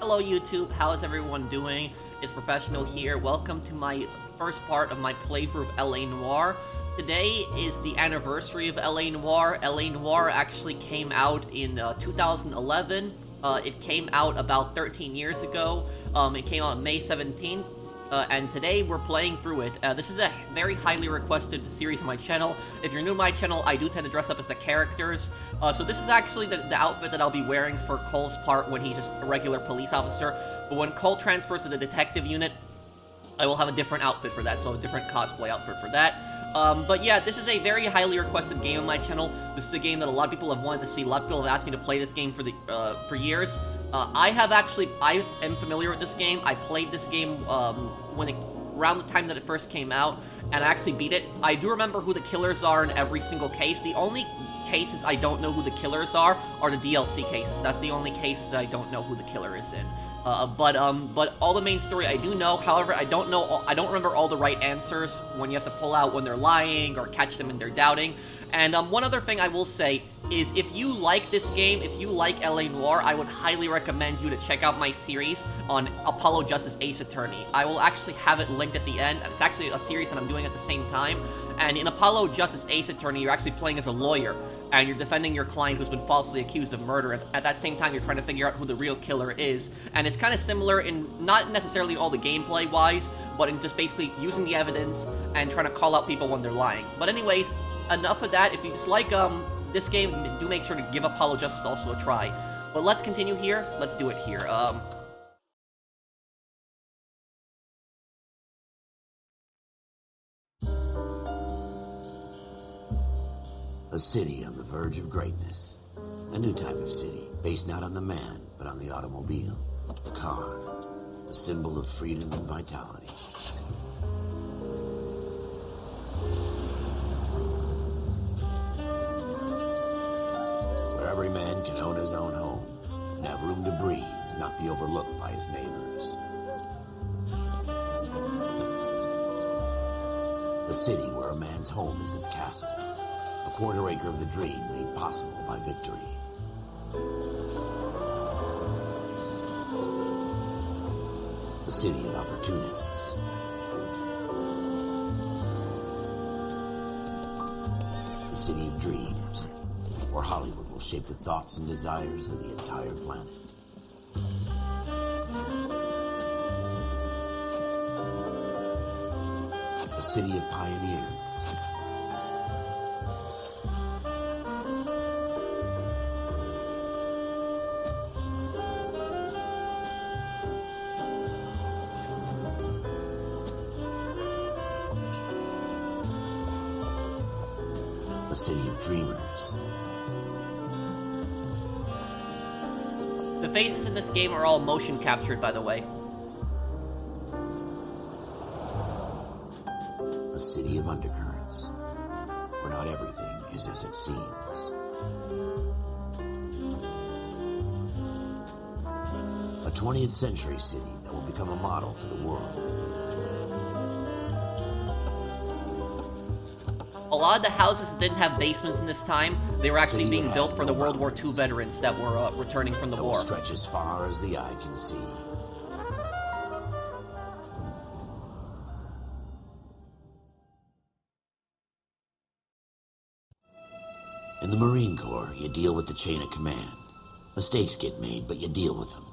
Hello YouTube, how is everyone doing? It's Professional here. Welcome to my first part of my playthrough of LA Noire. Today is the anniversary of LA Noire. LA Noire actually came out in 2011. It came out about 13 years ago. It came out on May 17th. And today we're playing through it. This is a very highly requested series on my channel. If you're new to my channel, I do tend to dress up as the characters. So this is actually the outfit that I'll be wearing for Cole's part when he's just a regular police officer. But when Cole transfers to the detective unit, I will have a different outfit for that, so a different cosplay outfit for that. But yeah, this is a very highly requested game on my channel. This is a game that a lot of people have wanted to see. A lot of people have asked me to play this game for years. I am familiar with this game. I played this game around the time that it first came out, and I actually beat it. I do remember who the killers are in every single case. The only cases I don't know who the killers are the DLC cases. That's the only cases that I don't know who the killer is in. But all the main story I do know. However, I don't remember all the right answers when you have to pull out when they're lying or catch them and they're doubting. And one other thing I will say is if you like this game, if you like LA Noire, I would highly recommend you to check out my series on Apollo Justice Ace Attorney. I will actually have it linked at the end. It's actually a series that I'm doing at the same time. And in Apollo Justice Ace Attorney, you're actually playing as a lawyer, and you're defending your client who's been falsely accused of murder. At that same time, you're trying to figure out who the real killer is. And it's kind of similar in, not necessarily all the gameplay-wise, but in just basically using the evidence and trying to call out people when they're lying. But anyways, enough of that. If you dislike this game, do make sure to give Apollo Justice also a try. But let's continue here. Let's do it here. A city on the verge of greatness. A new type of city, based not on the man, but on the automobile. The car. A symbol of freedom and vitality. Where every man can own his own home, and have room to breathe, and not be overlooked by his neighbors. A city where a man's home is his castle. A quarter acre of the dream made possible by victory. A city of opportunists. A city of dreams, where Hollywood will shape the thoughts and desires of the entire planet. A city of pioneers. A city of dreamers. The faces in this game are all motion captured, by the way. A city of undercurrents, where not everything is as it seems. A 20th century city that will become a model for the world. A lot of the houses didn't have basements in this time. They were actually being built for the World War II veterans that were returning from the war. Will stretch as far as the eye can see. In the Marine Corps, you deal with the chain of command. Mistakes get made, but you deal with them.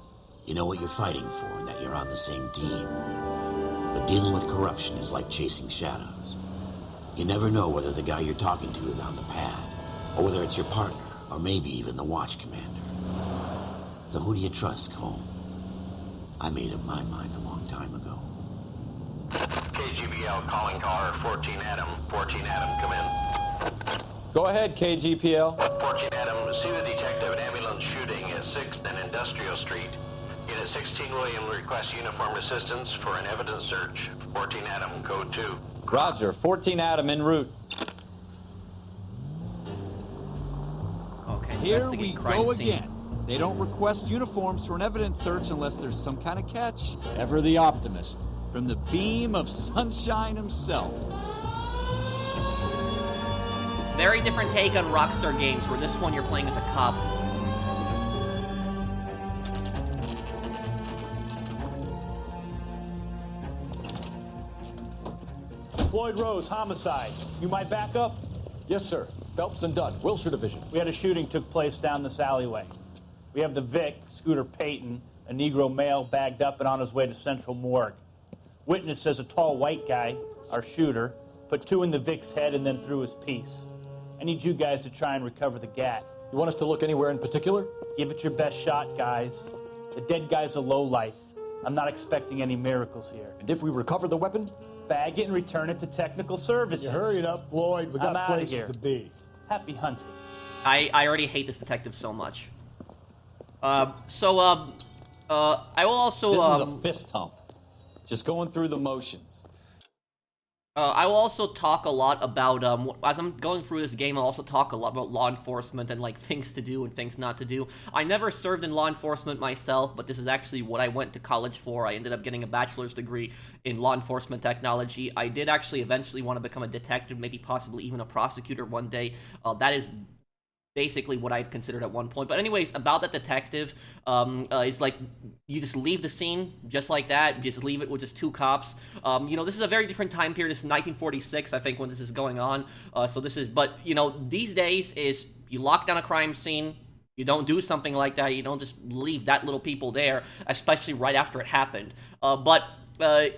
You know what you're fighting for and that you're on the same team. But dealing with corruption is like chasing shadows. You never know whether the guy you're talking to is on the pad, or whether it's your partner, or maybe even the watch commander. So who do you trust, Cole? I made up my mind a long time ago. KGBL calling caller 14 Adam. 14 Adam, come in. Go ahead, KGPL. 14 Adam, see the detective, an ambulance shooting at 6th and Industrial Street. Unit 16 William requests uniformed assistance for an evidence search. 14 Adam, code 2. Roger, 14 Adam en route. Okay, Here we investigate crime go scene. again. They don't request uniforms for an evidence search unless there's some kind of catch. Ever the optimist. From the beam of sunshine himself. Very different take on Rockstar games, where this one you're playing as a cop. Floyd Rose, homicide. You might back up? Yes, sir. Phelps and Dunn, Wilshire Division. We had a shooting took place down this alleyway. We have the Vic, Scooter Payton, a Negro male bagged up and on his way to Central Morgue. Witness says a tall white guy, our shooter, put 2 in the Vic's head and then threw his piece. I need you guys to try and recover the gat. You want us to look anywhere in particular? Give it your best shot, guys. The dead guy's a lowlife. I'm not expecting any miracles here. And if we recover the weapon? Bag it and return it to technical services. You hurry it up, Floyd. We I'm got outta places here. to be. Happy hunting. I already hate this detective so much. I will also... This is a fist hump. Just going through the motions. I will also talk a lot about, as I'm going through this game, I'll also talk a lot about law enforcement and, like, things to do and things not to do. I never served in law enforcement myself, but this is actually what I went to college for. I ended up getting a bachelor's degree in law enforcement technology. I did actually eventually want to become a detective, maybe possibly even a prosecutor one day. That is basically what I'd considered at one point. But anyways, about that detective, is like, you just leave the scene just like that, just leave it with just 2 cops. You know, this is a very different time period. This is 1946, I think, when this is going on. But, you know, these days is you lock down a crime scene, you don't do something like that, you don't just leave that little people there, especially right after it happened. I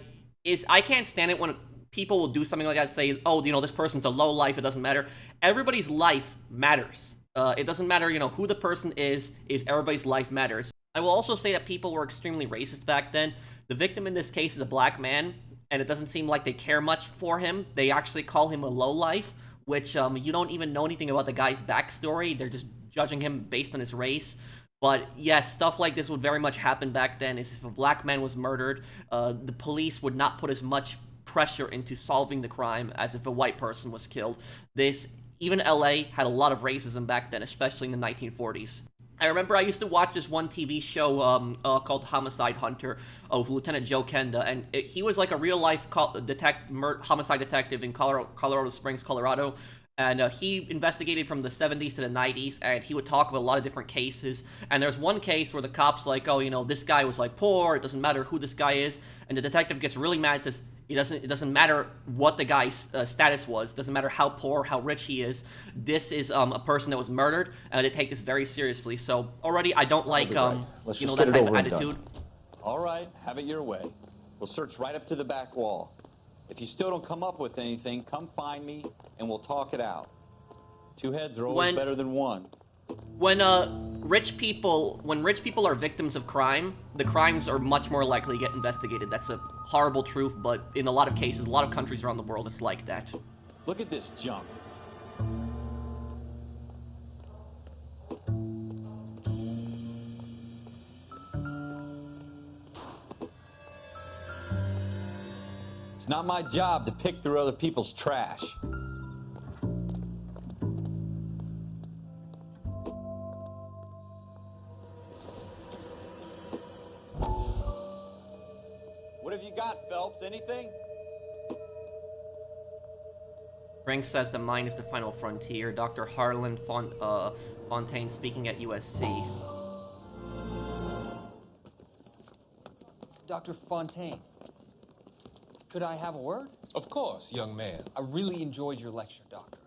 can't stand it when people will do something like that, say, oh, you know, this person's a low life, it doesn't matter. Everybody's life matters. It doesn't matter, you know, who the person is everybody's life matters. I will also say that people were extremely racist back then. The victim in this case is a black man, and it doesn't seem like they care much for him. They actually call him a lowlife, which you don't even know anything about the guy's backstory. They're just judging him based on his race. But yes, stuff like this would very much happen back then. Is if a black man was murdered, the police would not put as much pressure into solving the crime as if a white person was killed. Even LA had a lot of racism back then, especially in the 1940s. I remember I used to watch this one TV show called Homicide Hunter of Lieutenant Joe Kenda, and he was like a real-life homicide detective in Colorado Springs, Colorado, and he investigated from the 70s to the 90s, and he would talk about a lot of different cases, and there's one case where the cop's like, oh, you know, this guy was like poor, it doesn't matter who this guy is, and the detective gets really mad and says, it doesn't matter what the guy's status was. Doesn't matter how poor, how rich he is. This is a person that was murdered, and they take this very seriously. So already, I don't like that type of attitude. All right, have it your way. We'll search right up to the back wall. If you still don't come up with anything, come find me, and we'll talk it out. 2 heads are always better than 1. When rich people are victims of crime, the crimes are much more likely to get investigated. That's a horrible truth, but in a lot of cases, a lot of countries around the world, it's like that. Look at this junk. It's not my job to pick through other people's trash. What have you got, Phelps? Anything? Frank says the mind is the final frontier. Dr. Harlan Fontaine speaking at USC. Dr. Fontaine, could I have a word? Of course, young man. I really enjoyed your lecture, Doctor.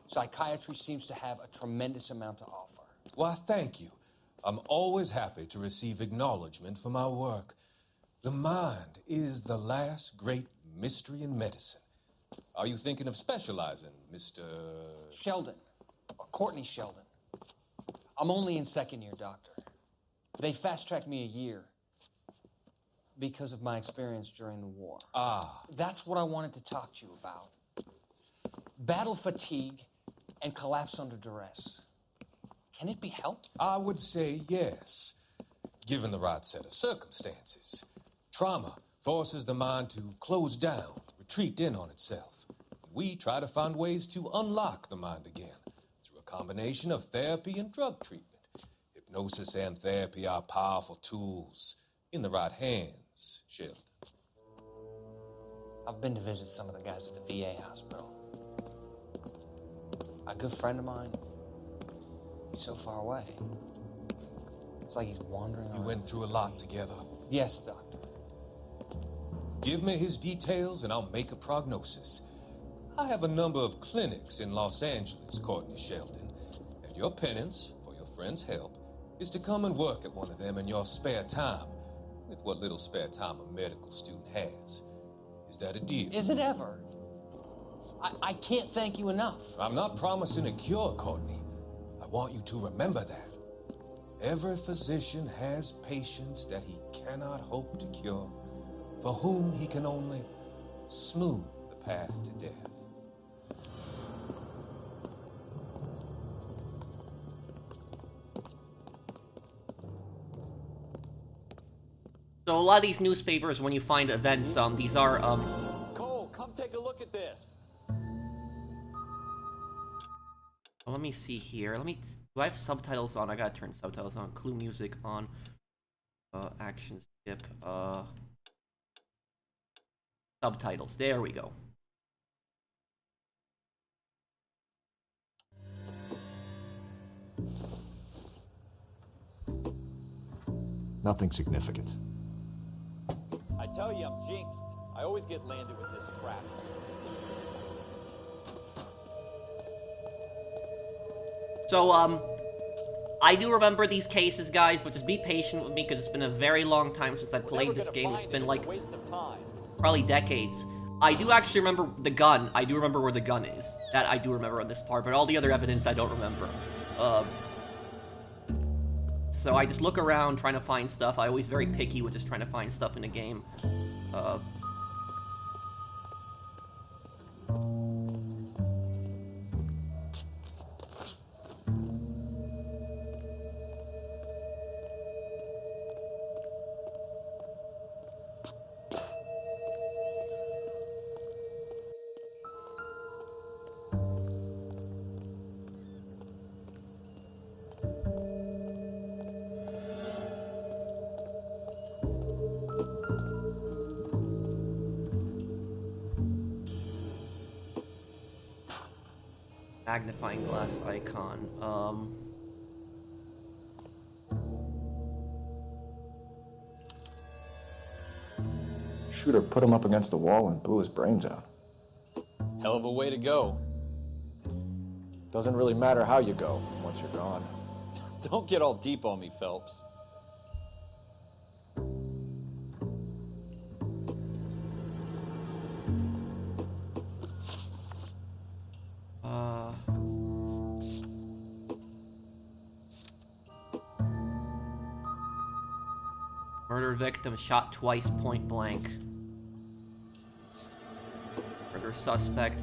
Psychiatry seems to have a tremendous amount to offer. Why, thank you. I'm always happy to receive acknowledgement for my work. The mind is the last great mystery in medicine. Are you thinking of specializing, Mr. Sheldon, or Courtney Sheldon. I'm only in 2nd year, Doctor. They fast-tracked me a year because of my experience during the war. Ah. That's what I wanted to talk to you about. Battle fatigue and collapse under duress. Can it be helped? I would say yes, given the right set of circumstances. Trauma forces the mind to close down, retreat in on itself. We try to find ways to unlock the mind again through a combination of therapy and drug treatment. Hypnosis and therapy are powerful tools in the right hands, Sheldon. I've been to visit some of the guys at the VA hospital. A good friend of mine, he's so far away. It's like he's wandering around. You went through a lot together. Yes, Doctor. Give me his details and I'll make a prognosis. I have a number of clinics in Los Angeles, Courtney Sheldon, and your penance, for your friend's help, is to come and work at one of them in your spare time, with what little spare time a medical student has. Is that a deal? Is it ever? I can't thank you enough. I'm not promising a cure, Courtney. I want you to remember that. Every physician has patients that he cannot hope to cure, for whom he can only smooth the path to death. So a lot of these newspapers, when you find events, these are, Cole, come take a look at this. well, let me see here. Do I have subtitles on? I gotta turn subtitles on. Clue music on. Action skip. Subtitles. There we go. Nothing significant. I tell you, I'm jinxed. I always get landed with this crap. So, I do remember these cases, guys, but just be patient with me, because it's been a very long time since I played this game. It's been, like, probably decades. I do actually remember the gun. I do remember where the gun is. That I do remember on this part, but all the other evidence I don't remember. So I just look around trying to find stuff. I always very picky with just trying to find stuff in a game. Magnifying glass icon. Schroeder put him up against the wall and blew his brains out. Hell of a way to go. Doesn't really matter how you go once you're gone. Don't get all deep on me, Phelps. Murder victim shot twice point blank. Murder suspect.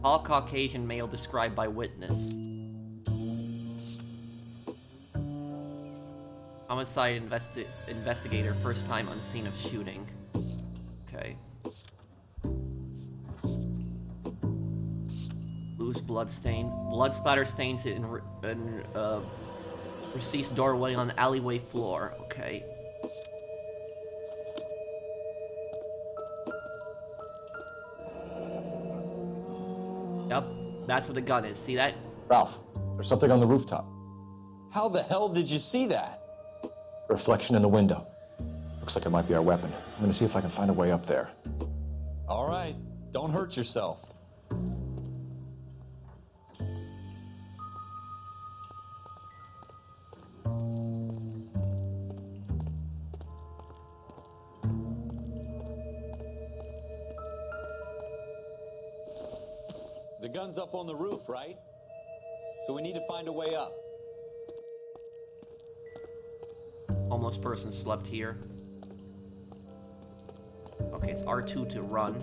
All Caucasian male described by witness. Homicide investigator, first time on scene of shooting. Okay. Loose blood stain. Blood splatter stains in recessed doorway on alleyway floor. Okay. Yep, that's where the gun is. See that? Ralph, there's something on the rooftop. How the hell did you see that? Reflection in the window. Looks like it might be our weapon. I'm gonna see if I can find a way up there. All right, don't hurt yourself. The gun's up on the roof, right? So we need to find a way up. Homeless person slept here. Okay, it's R2 to run.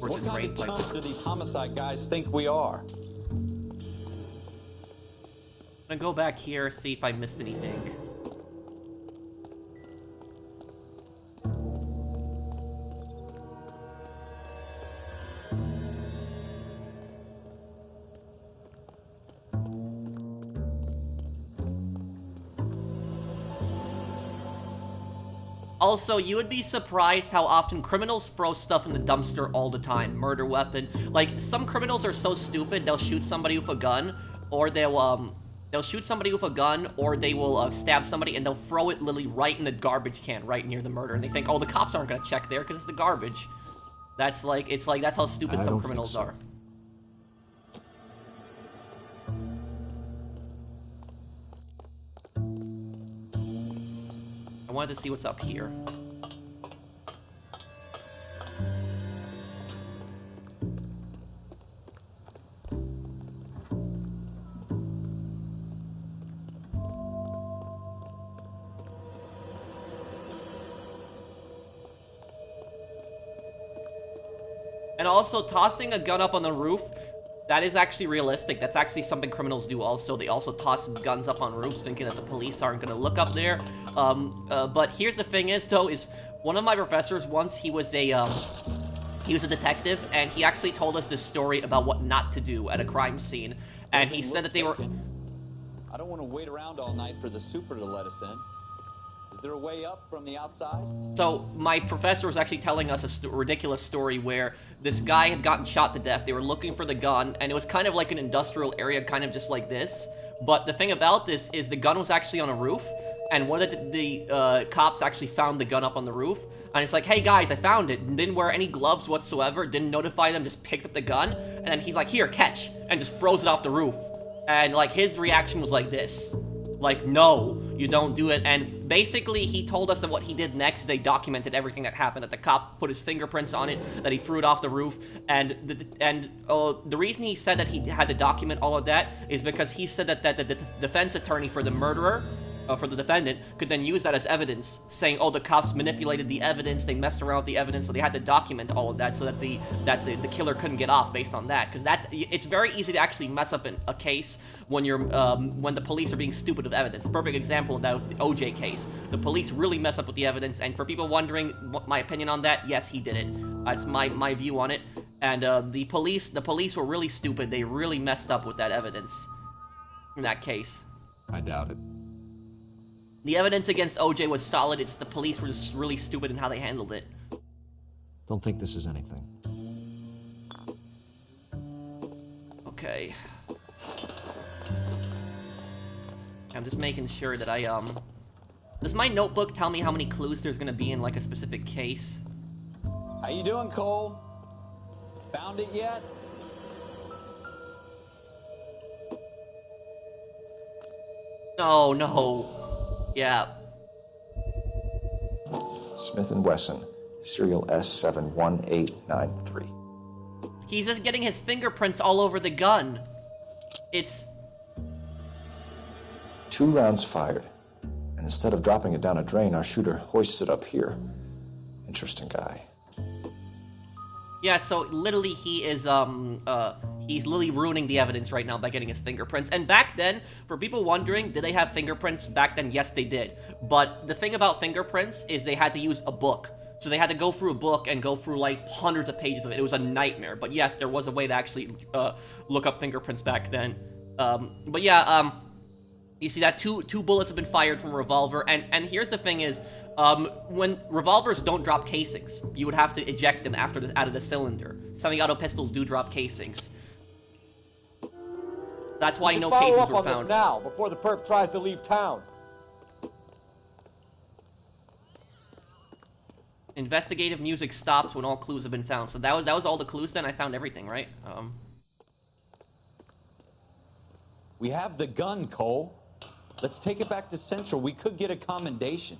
What kind of chumps do these homicide guys think we are? I'm gonna go back here, see if I missed anything. Also, you would be surprised how often criminals throw stuff in the dumpster all the time. Murder weapon. Like, some criminals are so stupid, they'll shoot somebody with a gun, or they'll shoot somebody with a gun, or they will stab somebody, and they'll throw it literally right in the garbage can, right near the murder. And they think, oh, the cops aren't gonna check there, because it's the garbage. That's like, that's how stupid I some don't criminals think so. are. I wanted to see what's up here. And also, tossing a gun up on the roof, that is actually realistic. That's actually something criminals do also. They also toss guns up on roofs thinking that the police aren't going to look up there. But here's the thing is, though, is one of my professors once, he was a detective, and he actually told us this story about what not to do at a crime scene. And he said that they were... I don't want to wait around all night for the super to let us in. Is there a way up from the outside? So, my professor was actually telling us a ridiculous story where this guy had gotten shot to death. They were looking for the gun, and it was kind of like an industrial area, kind of just like this. But the thing about this is the gun was actually on a roof, and one of the cops actually found the gun up on the roof. And it's like, hey guys, I found it. Didn't wear any gloves whatsoever, didn't notify them, just picked up the gun. And then he's like, here, catch, and just throws it off the roof. And like, his reaction was like this. Like, no, you don't do it. And basically, he told us that what he did next, they documented everything that happened, that the cop put his fingerprints on it, that he threw it off the roof. And the reason he said that he had to document all of that is because he said that the defense attorney for the murderer, for the defendant, could then use that as evidence, saying, oh, the cops manipulated the evidence, they messed around with the evidence, so they had to document all of that so that the killer couldn't get off based on that. Because it's very easy to actually mess up a case when when the police are being stupid with evidence. A perfect example of that was the OJ case. The police really mess up with the evidence, and for people wondering what my opinion on that, yes, he did it. That's my view on it. And the police were really stupid. They really messed up with that evidence in that case. I doubt it. The evidence against OJ was solid. It's the police were just really stupid in how they handled it. Don't think this is anything. Okay. I'm just making sure that I, Does my notebook tell me how many clues there's gonna be in, like, a specific case? How you doing, Cole? Found it yet? No. Yeah. Smith & Wesson, serial S71893. He's just getting his fingerprints all over the gun. It's... 2 rounds fired. And instead of dropping it down a drain, our shooter hoists it up here. Interesting guy. Yeah, so literally he is, he's literally ruining the evidence right now by getting his fingerprints. And back then, for people wondering, did they have fingerprints back then? Yes, they did. But the thing about fingerprints is they had to use a book. So they had to go through a book and go through, like, hundreds of pages of it. It was a nightmare. But yes, there was a way to actually look up fingerprints back then. But yeah, you see that two bullets have been fired from a revolver. And here's the thing is, when revolvers don't drop casings, you would have to eject them out of the cylinder. Semi-auto pistols do drop casings. That's why no cases were found. Now, before the perp tries to leave town. Investigative music stops when all clues have been found. So that was all the clues then? I found everything, right? We have the gun, Cole. Let's take it back to Central. We could get a commendation.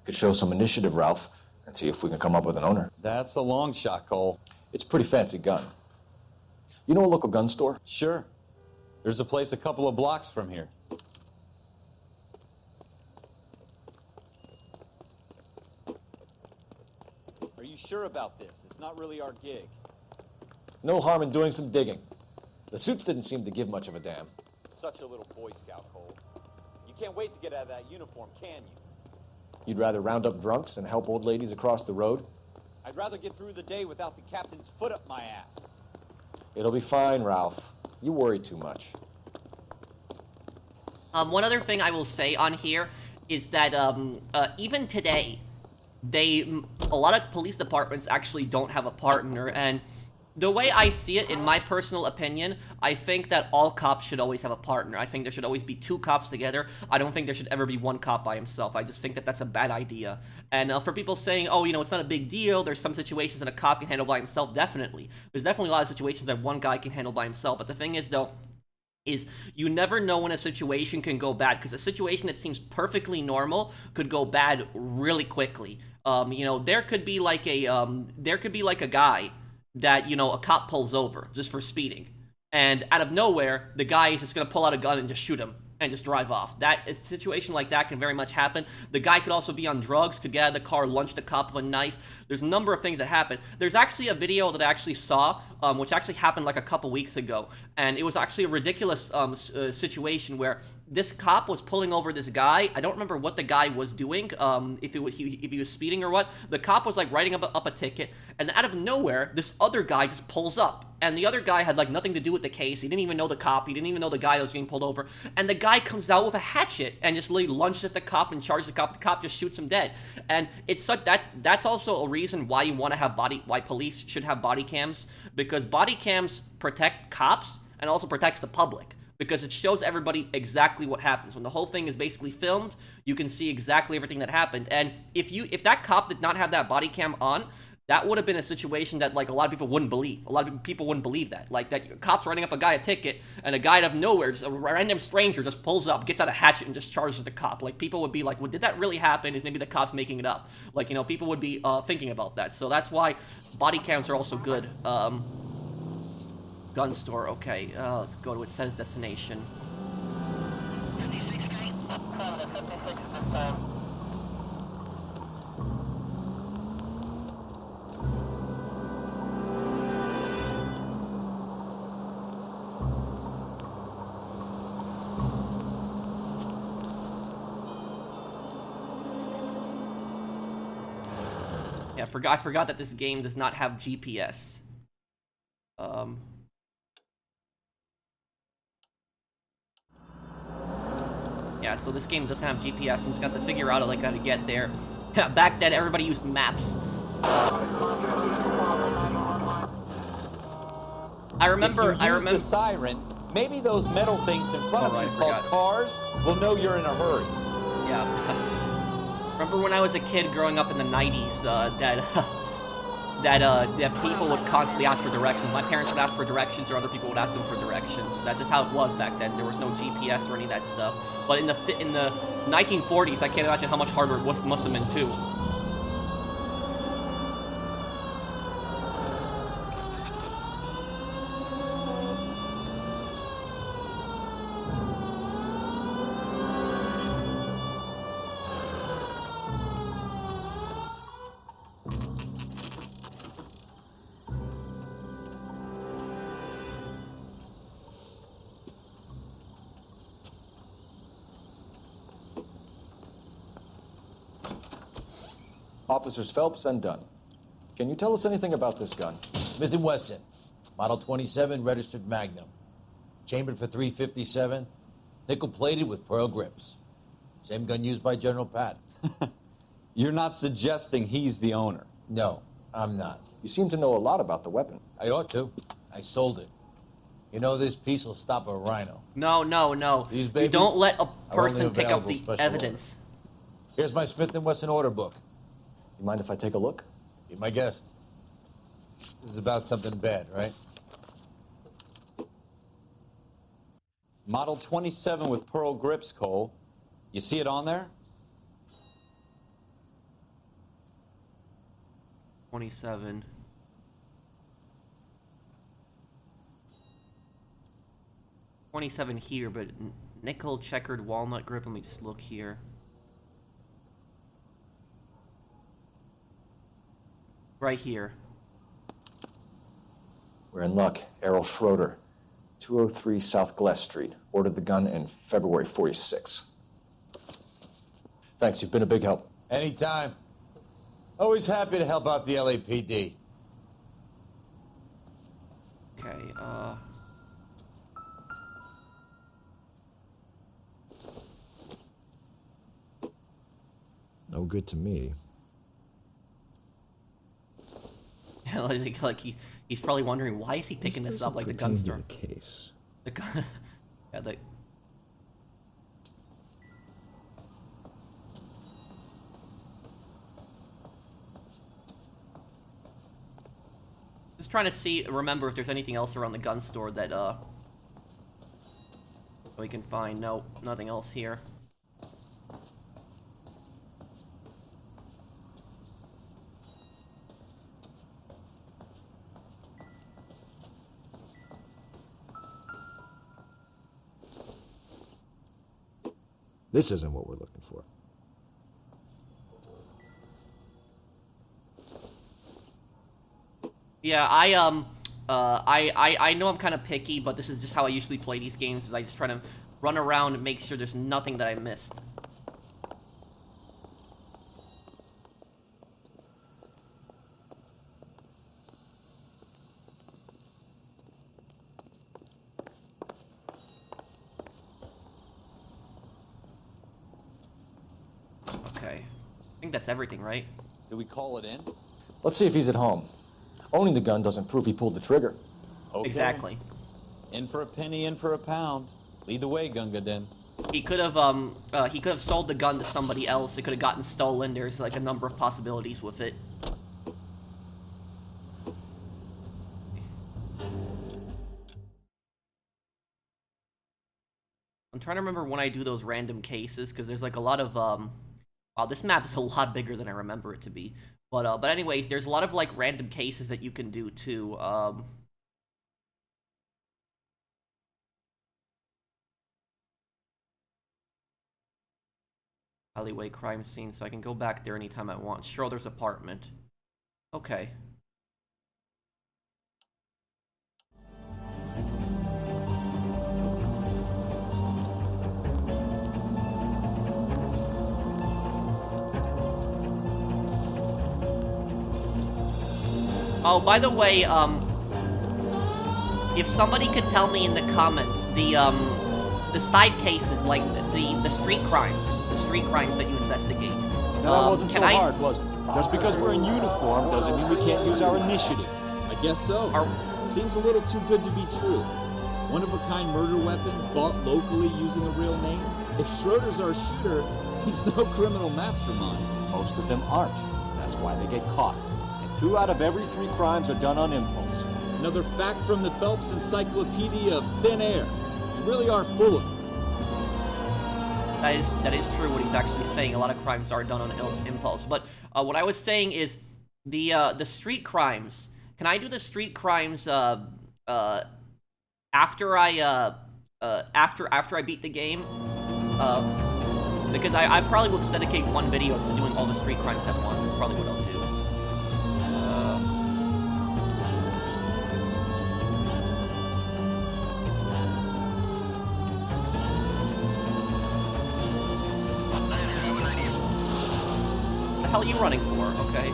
Could show some initiative, Ralph, and see if we can come up with an owner. That's a long shot, Cole. It's a pretty fancy gun. You know a local gun store? Sure. There's a place a couple of blocks from here. Are you sure about this? It's not really our gig. No harm in doing some digging. The suits didn't seem to give much of a damn. Such a little Boy Scout, Cole. You can't wait to get out of that uniform, can you? You'd rather round up drunks and help old ladies across the road? I'd rather get through the day without the captain's foot up my ass. It'll be fine, Ralph. You worry too much. One other thing I will say on here is that even today, a lot of police departments actually don't have a partner, and The way I see it, in my personal opinion, I think that all cops should always have a partner. I think there should always be 2 cops together. I don't think there should ever be 1 cop by himself. I just think that that's a bad idea. And for people saying, oh, you know, it's not a big deal, there's some situations that a cop can handle by himself, definitely. There's definitely a lot of situations that 1 guy can handle by himself. But the thing is, though, is you never know when a situation can go bad, because a situation that seems perfectly normal could go bad really quickly. You know, there could be like a guy that, you know, a cop pulls over just for speeding, and out of nowhere, the guy is just gonna pull out a gun and just shoot him and just drive off. A situation like that can very much happen. The guy could also be on drugs, could get out of the car, lunge the cop with a knife. There's a number of things that happen. There's actually a video that I actually saw, which actually happened like a couple weeks ago, and it was actually a ridiculous situation where this cop was pulling over this guy. I don't remember what the guy was doing, if he was speeding or what. The cop was like writing up a ticket, and out of nowhere, this other guy just pulls up. And the other guy had like nothing to do with the case. He didn't even know the cop. He didn't even know the guy that was getting pulled over. And the guy comes out with a hatchet and just literally lunges at the cop and charges the cop. The cop just shoots him dead. And it's such that's also a reason why you want to have why police should have body cams, because body cams protect cops and also protects the public, because it shows everybody exactly what happens. When the whole thing is basically filmed, you can see exactly everything that happened. And if that cop did not have that body cam on, that would have been a situation that, like, a lot of people wouldn't believe. A lot of people wouldn't believe that. Like, that cops writing up a guy a ticket, and a guy out of nowhere, just a random stranger, just pulls up, gets out a hatchet, and just charges the cop. Like, people would be like, well, did that really happen? Is maybe the cop's making it up? Like, you know, people would be thinking about that. So that's why body cams are also good. Gun store, okay. Let's go to it says destination. Yeah, I forgot that this game does not have GPS. Yeah, so this game doesn't have GPS. I'm just gonna have to figure out like how to get there. Back then, everybody used maps. I remember the siren. Maybe those metal things in front of you called cars will know you're in a hurry. Yeah. Remember when I was a kid growing up in the 90s, that people would constantly ask for directions. My parents would ask for directions, or other people would ask them for directions. That's just how it was back then. There was no GPS or any of that stuff. But in the 1940s, I can't imagine how much harder it must have been too. Officers Phelps and Dunn. Can you tell us anything about this gun? Smith & Wesson, Model 27, registered Magnum. Chambered for .357, nickel-plated with pearl grips. Same gun used by General Patton. You're not suggesting he's the owner? No, I'm not. You seem to know a lot about the weapon. I ought to. I sold it. You know, this piece will stop a rhino. No. These you don't let a person pick up available the special evidence. order. Here's my Smith & Wesson order book. You mind if I take a look? Be my guest. This is about something bad, right? Model 27 with pearl grips, Cole. You see it on there? 27. .27 here, but nickel checkered walnut grip. Let me just look here. Right here. We're in luck. Errol Schroeder, 203 South Glass Street. Ordered the gun in February '46. Thanks, you've been a big help. Anytime. Always happy to help out the LAPD. Okay, No good to me. he's probably wondering, why is he picking this up like the gun store? The case. The gun. Yeah, just trying to remember if there's anything else around the gun store that we can find. Nope, nothing else here. This isn't what we're looking for. Yeah, I know I'm kind of picky, but this is just how I usually play these games. Is I just try to run around and make sure there's nothing that I missed. Okay, I think that's everything, right? Do we call it in? Let's see if he's at home. Owning the gun doesn't prove he pulled the trigger. Okay. Exactly. In for a penny, in for a pound. Lead the way, Gunga Den. He could have sold the gun to somebody else. It could have gotten stolen. There's like a number of possibilities with it. I'm trying to remember when I do those random cases, because there's like a lot of wow, this map is a lot bigger than I remember it to be. But anyways, there's a lot of like random cases that you can do too. Alleyway crime scene, so I can go back there anytime I want. Schroeder's apartment. Okay. Oh, by the way, if somebody could tell me in the comments the side cases, like the street crimes that you investigate. Now, that wasn't so hard, was it? Just because we're in uniform doesn't mean we can't use our initiative. I guess so. Seems a little too good to be true. One-of-a-kind murder weapon bought locally using a real name? If Schroeder's our shooter, he's no criminal mastermind. Most of them aren't. That's why they get caught. And 2 out of every 3 crimes are done on impulse. Another fact from the Phelps Encyclopedia of Thin Air. You really are full of it. That is true what he's actually saying. A lot of crimes are done on impulse. But what I was saying is the street crimes. Can I do the street crimes after I beat the game? Because I probably will just dedicate one video to doing all the street crimes at once. Is probably what I'll do. What the hell are you running for? Okay.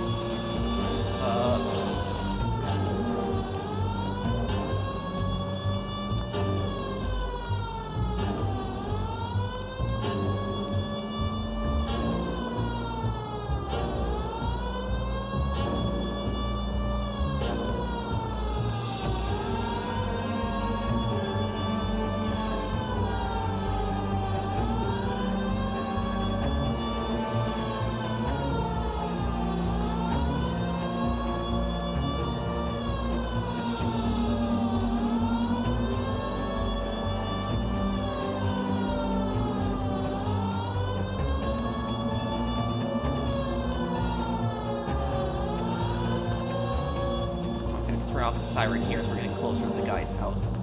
Out the siren here as we're getting closer to the guy's house.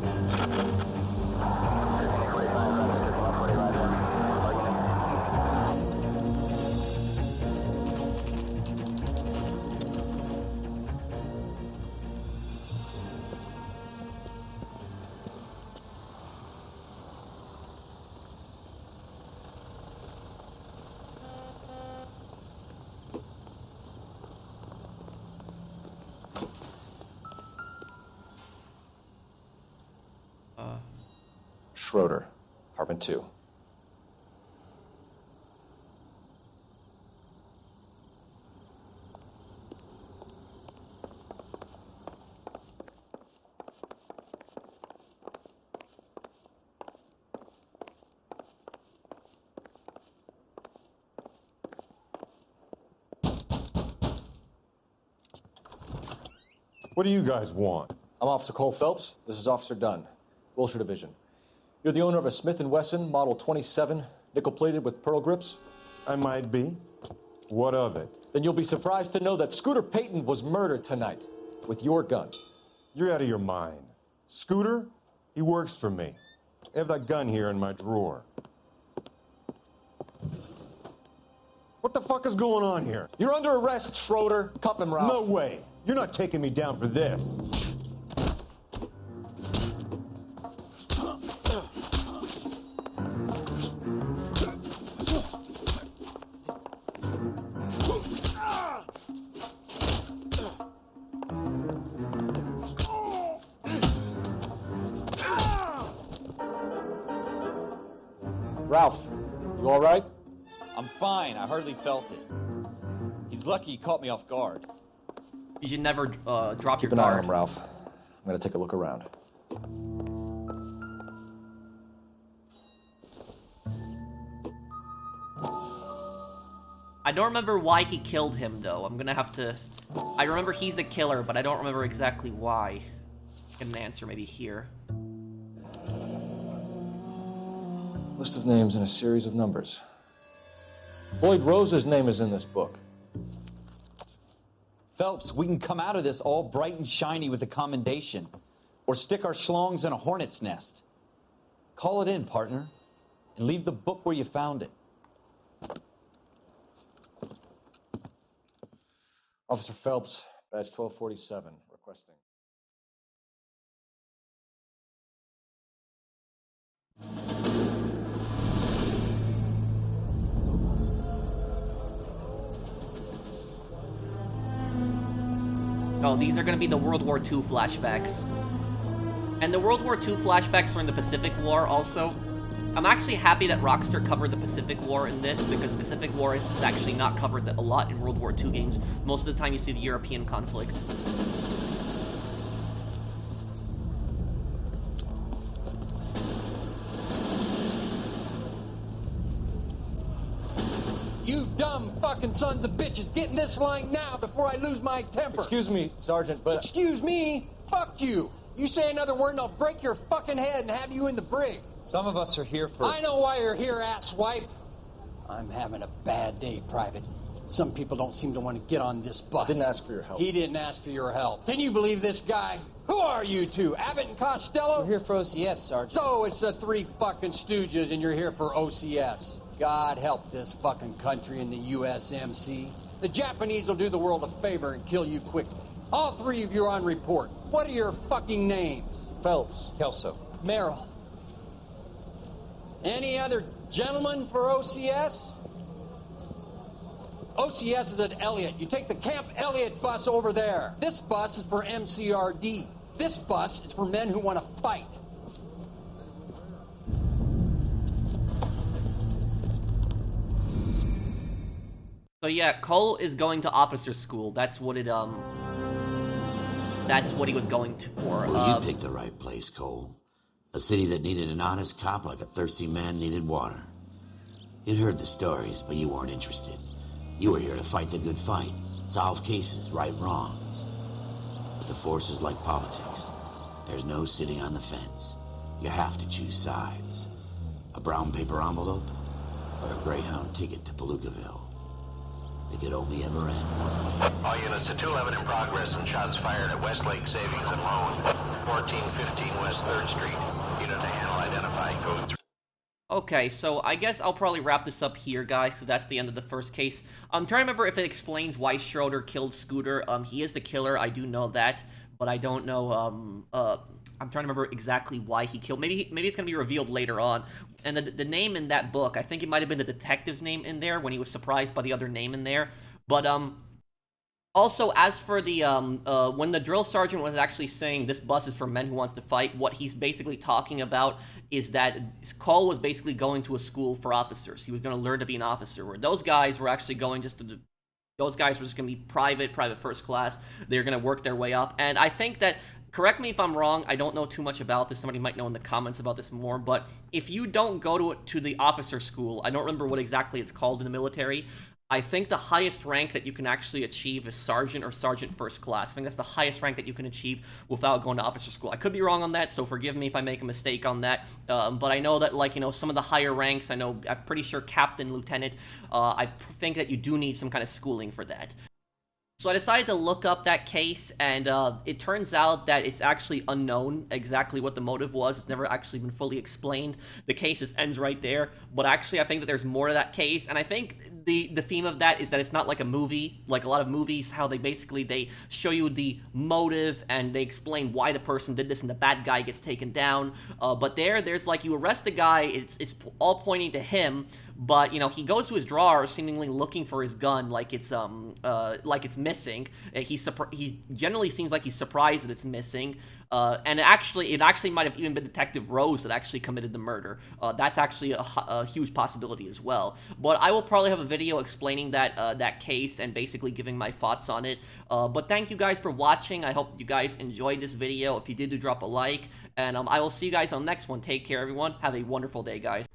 Schroeder, apartment 2. What do you guys want? I'm Officer Cole Phelps. This is Officer Dunn, Wilshire Division. You're the owner of a Smith & Wesson Model 27, nickel-plated with pearl grips? I might be. What of it? Then you'll be surprised to know that Scooter Payton was murdered tonight with your gun. You're out of your mind. Scooter? He works for me. I have that gun here in my drawer. What the fuck is going on here? You're under arrest, Schroeder. Cuff him, Ralph. No way. You're not taking me down for this. Ralph, you all right? I'm fine. I hardly felt it. He's lucky he caught me off guard. You should never drop Keep your an eye on guard. him, Ralph. I'm gonna take a look around. I don't remember why he killed him, though. I'm gonna have to... I remember he's the killer, but I don't remember exactly why. Get an answer maybe here. List of names and a series of numbers. Floyd Rose's name is in this book. Phelps, we can come out of this all bright and shiny with a commendation. Or stick our schlongs in a hornet's nest. Call it in, partner. And leave the book where you found it. Officer Phelps, badge 1247, requesting. Oh, these are going to be the World War II flashbacks. And the World War II flashbacks were in the Pacific War also. I'm actually happy that Rockstar covered the Pacific War in this, because the Pacific War is actually not covered a lot in World War II games. Most of the time you see the European conflict. You dumb fucking sons of bitches, get in this line now before I lose my temper. Excuse me, Sergeant, but... Excuse me? Fuck you. You say another word and I'll break your fucking head and have you in the brig. Some of us are here for... I know why you're here, asswipe. I'm having a bad day, Private. Some people don't seem to want to get on this bus. I didn't ask for your help. He didn't ask for your help. Can you believe this guy? Who are you two? Abbott and Costello? We're here for OCS, Sergeant. So it's the three fucking stooges and you're here for OCS. God help this fucking country and the USMC. The Japanese will do the world a favor and kill you quickly. All three of you are on report. What are your fucking names? Phelps. Kelso. Merrill. Any other gentlemen for OCS? OCS is at Elliott. You take the Camp Elliott bus over there. This bus is for MCRD. This bus is for men who want to fight. So yeah, Cole is going to officer school. That's what it, that's what he was going to for. Well, you picked the right place, Cole. A city that needed an honest cop like a thirsty man needed water. You'd heard the stories, but you weren't interested. You were here to fight the good fight, solve cases, right wrongs. But the force is like politics. There's no sitting on the fence. You have to choose sides. A brown paper envelope or a Greyhound ticket to Palookaville. It could only ever end one way. All units to 211 in progress and shots fired at Westlake Savings and Loan, 1415 West 3rd Street. Unit to handle identified code 3. Okay, so I guess I'll probably wrap this up here, guys, because that's the end of the first case. I'm trying to remember if it explains why Schroeder killed Scooter. He is the killer, I do know that, but I don't know, I'm trying to remember exactly why he killed. Maybe it's going to be revealed later on. And the name in that book, I think it might have been the detective's name in there when he was surprised by the other name in there. But, also, as for the, when the drill sergeant was actually saying this bus is for men who wants to fight, what he's basically talking about is that Cole was basically going to a school for officers. He was going to learn to be an officer, where those guys were actually going just to... Those guys were just going to be private first class. They're going to work their way up. And I think that... Correct me if I'm wrong, I don't know too much about this, somebody might know in the comments about this more, but if you don't go to the officer school, I don't remember what exactly it's called in the military, I think the highest rank that you can actually achieve is sergeant or sergeant first class. I think that's the highest rank that you can achieve without going to officer school. I could be wrong on that, so forgive me if I make a mistake on that. But I know that, like, you know, some of the higher ranks, I'm pretty sure captain, lieutenant, I think that you do need some kind of schooling for that. So I decided to look up that case, and it turns out that it's actually unknown exactly what the motive was. It's never actually been fully explained. The case just ends right there. But actually, I think that there's more to that case, and I think the theme of that is that it's not like a movie, like a lot of movies, how they show you the motive, and they explain why the person did this, and the bad guy gets taken down. But there's like, you arrest a guy, it's all pointing to him, but, you know, he goes to his drawer seemingly looking for his gun like it's missing. He generally seems like he's surprised that it's missing. And it actually might have even been Detective Rose that actually committed the murder. That's actually a huge possibility as well. But I will probably have a video explaining that case and basically giving my thoughts on it. But thank you guys for watching. I hope you guys enjoyed this video. If you did, do drop a like. And I will see you guys on the next one. Take care, everyone. Have a wonderful day, guys.